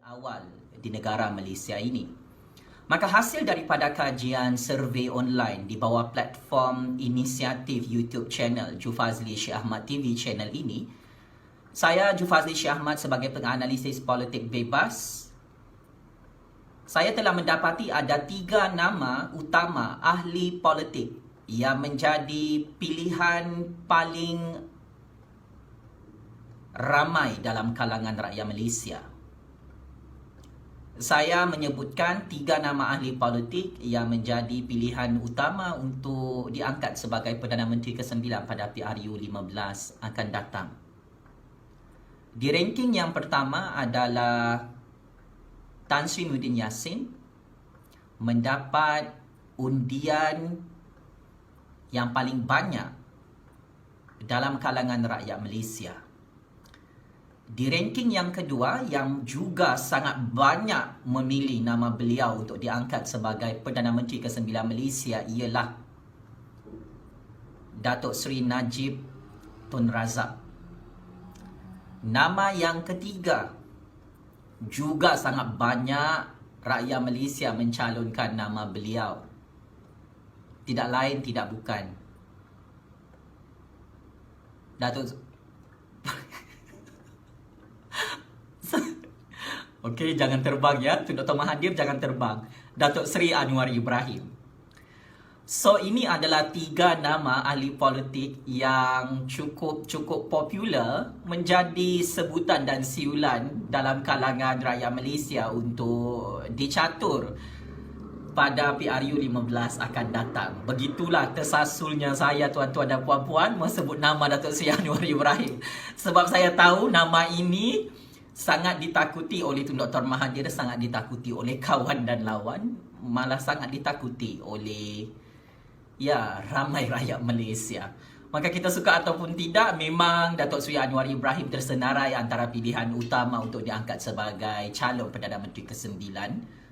awal di negara Malaysia ini. Maka hasil daripada kajian survei online di bawah platform inisiatif YouTube channel Jufazli Syekh Ahmad TV channel ini, saya Jufazli Syekh Ahmad sebagai penganalisis politik bebas, saya telah mendapati ada 3 nama utama ahli politik yang menjadi pilihan paling ramai dalam kalangan rakyat Malaysia. Saya menyebutkan 3 nama ahli politik yang menjadi pilihan utama untuk diangkat sebagai Perdana Menteri ke-9 pada PRU 15 akan datang. Di ranking yang pertama adalah Tan Sri Muhyiddin Yassin, mendapat undian yang paling banyak dalam kalangan rakyat Malaysia. Di ranking yang kedua yang juga sangat banyak memilih nama beliau untuk diangkat sebagai Perdana Menteri ke-9 Malaysia ialah Datuk Seri Najib Tun Razak. Nama yang ketiga juga sangat banyak rakyat Malaysia mencalonkan nama beliau. Tidak lain tidak bukan Datuk Okey, jangan terbang ya. Dr. Mahathir jangan terbang. Datuk Seri Anwar Ibrahim. So, ini adalah 3 nama ahli politik yang cukup popular menjadi sebutan dan siulan dalam kalangan rakyat Malaysia untuk dicatur pada PRU 15 akan datang. Begitulah tersasulnya saya, tuan-tuan dan puan-puan, menyebut nama Datuk Seri Anwar Ibrahim. Sebab saya tahu nama ini sangat ditakuti oleh Tun Dr. Mahathir, sangat ditakuti oleh kawan dan lawan, malah sangat ditakuti oleh ramai rakyat Malaysia. Maka kita suka ataupun tidak, memang Datuk Seri Anwar Ibrahim tersenarai antara pilihan utama untuk diangkat sebagai calon Perdana Menteri ke-9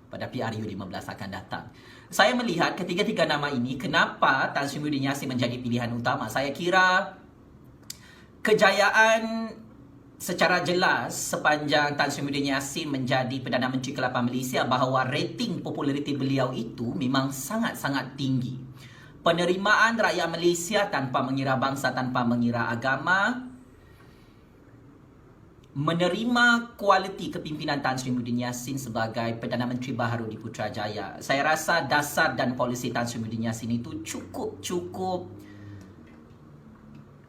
pada PRU 15 akan datang. Saya melihat ketiga-tiga nama ini, kenapa Tan Sri Muhyiddin Yassin menjadi pilihan utama? Saya kira kejayaan secara jelas sepanjang Tan Sri Muhyiddin Yassin menjadi Perdana Menteri ke-8 Malaysia, bahawa rating populariti beliau itu memang sangat-sangat tinggi. Penerimaan rakyat Malaysia tanpa mengira bangsa, tanpa mengira agama, menerima kualiti kepimpinan Tan Sri Muhyiddin Yassin sebagai Perdana Menteri baharu di Putrajaya. Saya rasa dasar dan polisi Tan Sri Muhyiddin Yassin itu cukup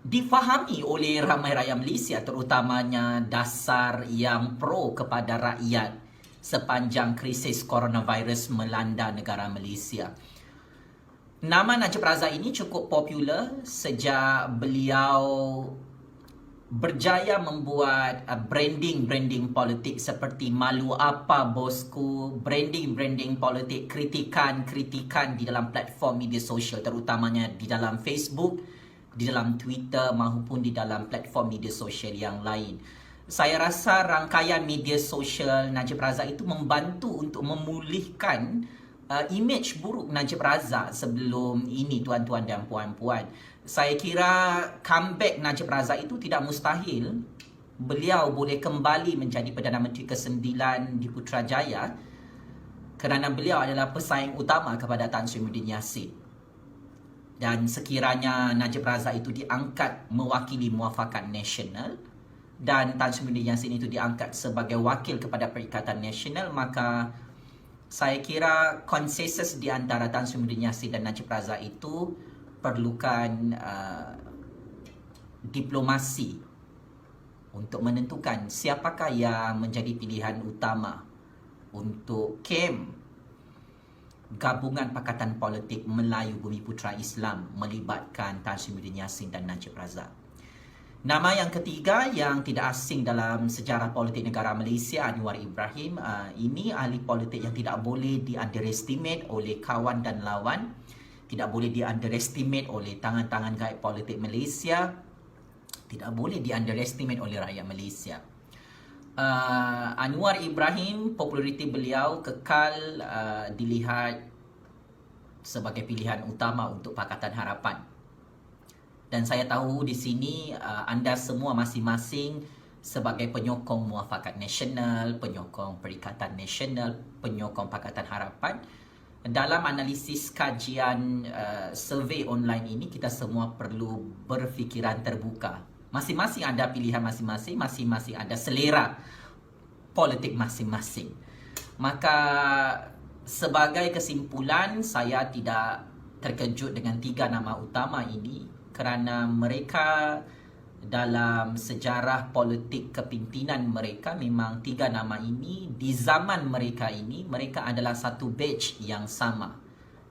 difahami oleh ramai rakyat Malaysia, terutamanya dasar yang pro kepada rakyat sepanjang krisis coronavirus melanda negara Malaysia. Nama Najib Razak ini cukup popular sejak beliau berjaya membuat branding politik seperti malu apa bosku, branding politik, kritikan di dalam platform media sosial, terutamanya di dalam Facebook, di dalam Twitter maupun di dalam platform media sosial yang lain. Saya rasa rangkaian media sosial Najib Razak itu membantu untuk memulihkan imej buruk Najib Razak sebelum ini, tuan-tuan dan puan-puan. Saya kira comeback Najib Razak itu tidak mustahil. Beliau boleh kembali menjadi Perdana Menteri ke-9 di Putrajaya kerana beliau adalah pesaing utama kepada Tan Sri Muhyiddin Yassin. Dan sekiranya Najib Razak itu diangkat mewakili Muafakat Nasional dan Tan Sri Muhyiddin Yassin itu diangkat sebagai wakil kepada Perikatan Nasional, maka saya kira konsensus di antara Tan Sri Muhyiddin Yassin dan Najib Razak itu perlukan diplomasi untuk menentukan siapakah yang menjadi pilihan utama untuk kem gabungan Pakatan Politik Melayu Bumi Putra Islam melibatkan Tan Sri Muhyiddin Yassin dan Najib Razak. Nama yang ketiga yang tidak asing dalam sejarah politik negara Malaysia, Anwar Ibrahim. Ini ahli politik yang tidak boleh di-underestimate oleh kawan dan lawan, tidak boleh di-underestimate oleh tangan-tangan gaib politik Malaysia, tidak boleh di-underestimate oleh rakyat Malaysia. Anwar Ibrahim, populariti beliau kekal dilihat sebagai pilihan utama untuk Pakatan Harapan. Dan saya tahu di sini anda semua masing-masing sebagai penyokong Muafakat Nasional, penyokong Perikatan Nasional, penyokong Pakatan Harapan. Dalam analisis kajian survey online ini, kita semua perlu berfikiran terbuka. Masing-masing ada pilihan masing-masing, masing-masing ada selera politik masing-masing. Maka sebagai kesimpulan, saya tidak terkejut dengan 3 nama utama ini kerana mereka dalam sejarah politik kepimpinan mereka, memang 3 nama ini di zaman mereka ini, mereka adalah satu batch yang sama.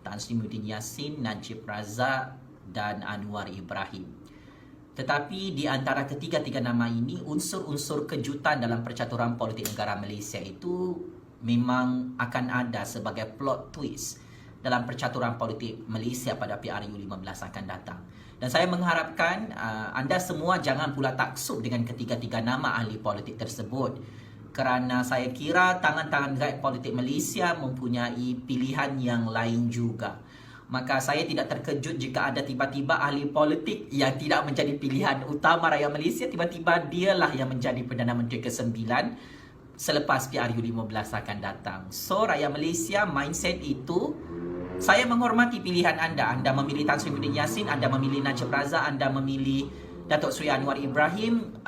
Tan Sri Muhyiddin Yassin, Najib Razak dan Anwar Ibrahim. Tetapi di antara ketiga-tiga nama ini, unsur-unsur kejutan dalam percaturan politik negara Malaysia itu memang akan ada sebagai plot twist dalam percaturan politik Malaysia pada PRU 15 akan datang. Dan saya mengharapkan anda semua jangan pula taksub dengan ketiga-tiga nama ahli politik tersebut, kerana saya kira tangan-tangan gaib politik Malaysia mempunyai pilihan yang lain juga. Maka saya tidak terkejut jika ada tiba-tiba ahli politik yang tidak menjadi pilihan utama rakyat Malaysia, tiba-tiba dialah yang menjadi Perdana Menteri ke-9 selepas PRU 15 akan datang. So rakyat Malaysia, mindset itu, saya menghormati pilihan anda. Anda memilih Tan Sri Muhyiddin Yassin, anda memilih Najib Razak, anda memilih Datuk Seri Anwar Ibrahim.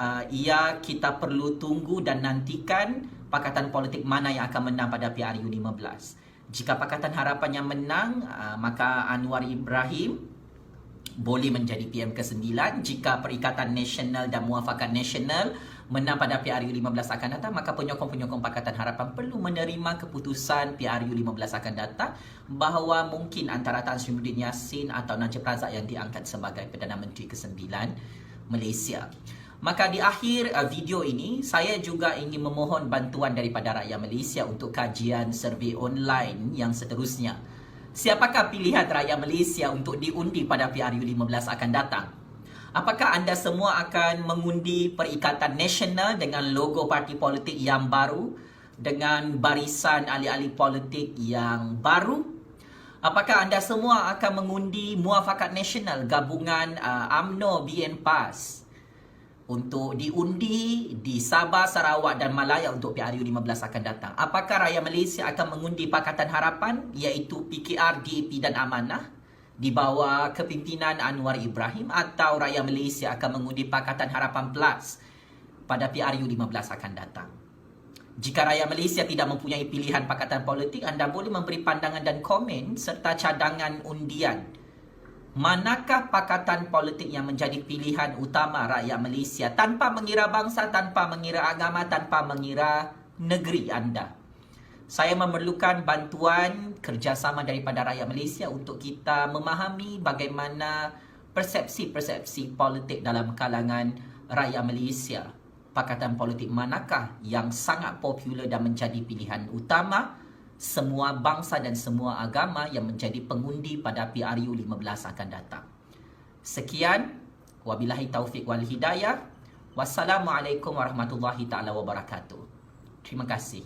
Kita perlu tunggu dan nantikan pakatan politik mana yang akan menang pada PRU 15. Jika Pakatan Harapan yang menang, maka Anwar Ibrahim boleh menjadi PM ke-9. Jika Perikatan Nasional dan Muafakat Nasional menang pada PRU 15 akan datang, maka penyokong-penyokong Pakatan Harapan perlu menerima keputusan PRU 15 akan datang bahawa mungkin antara Tan Sri Muhyiddin Yassin atau Najib Razak yang diangkat sebagai Perdana Menteri ke-9 Malaysia. Maka di akhir video ini, saya juga ingin memohon bantuan daripada rakyat Malaysia untuk kajian survei online yang seterusnya. Siapakah pilihan rakyat Malaysia untuk diundi pada PRU 15 akan datang? Apakah anda semua akan mengundi Perikatan Nasional dengan logo parti politik yang baru, dengan barisan ahli-ahli politik yang baru? Apakah anda semua akan mengundi Muafakat Nasional, gabungan UMNO, BN PAS, untuk diundi di Sabah, Sarawak dan Malaya untuk PRU 15 akan datang? Apakah rakyat Malaysia akan mengundi Pakatan Harapan, iaitu PKR, DAP dan Amanah di bawah kepimpinan Anwar Ibrahim, atau rakyat Malaysia akan mengundi Pakatan Harapan Plus pada PRU 15 akan datang? Jika rakyat Malaysia tidak mempunyai pilihan pakatan politik, anda boleh memberi pandangan dan komen serta cadangan undian. Manakah pakatan politik yang menjadi pilihan utama rakyat Malaysia tanpa mengira bangsa, tanpa mengira agama, tanpa mengira negeri anda? Saya memerlukan bantuan kerjasama daripada rakyat Malaysia untuk kita memahami bagaimana persepsi-persepsi politik dalam kalangan rakyat Malaysia. Pakatan politik manakah yang sangat popular dan menjadi pilihan utama semua bangsa dan semua agama yang menjadi pengundi pada PRU 15 akan datang? Sekian, wabillahi taufiq wal hidayah. Wassalamualaikum warahmatullahi taala wabarakatuh. Terima kasih.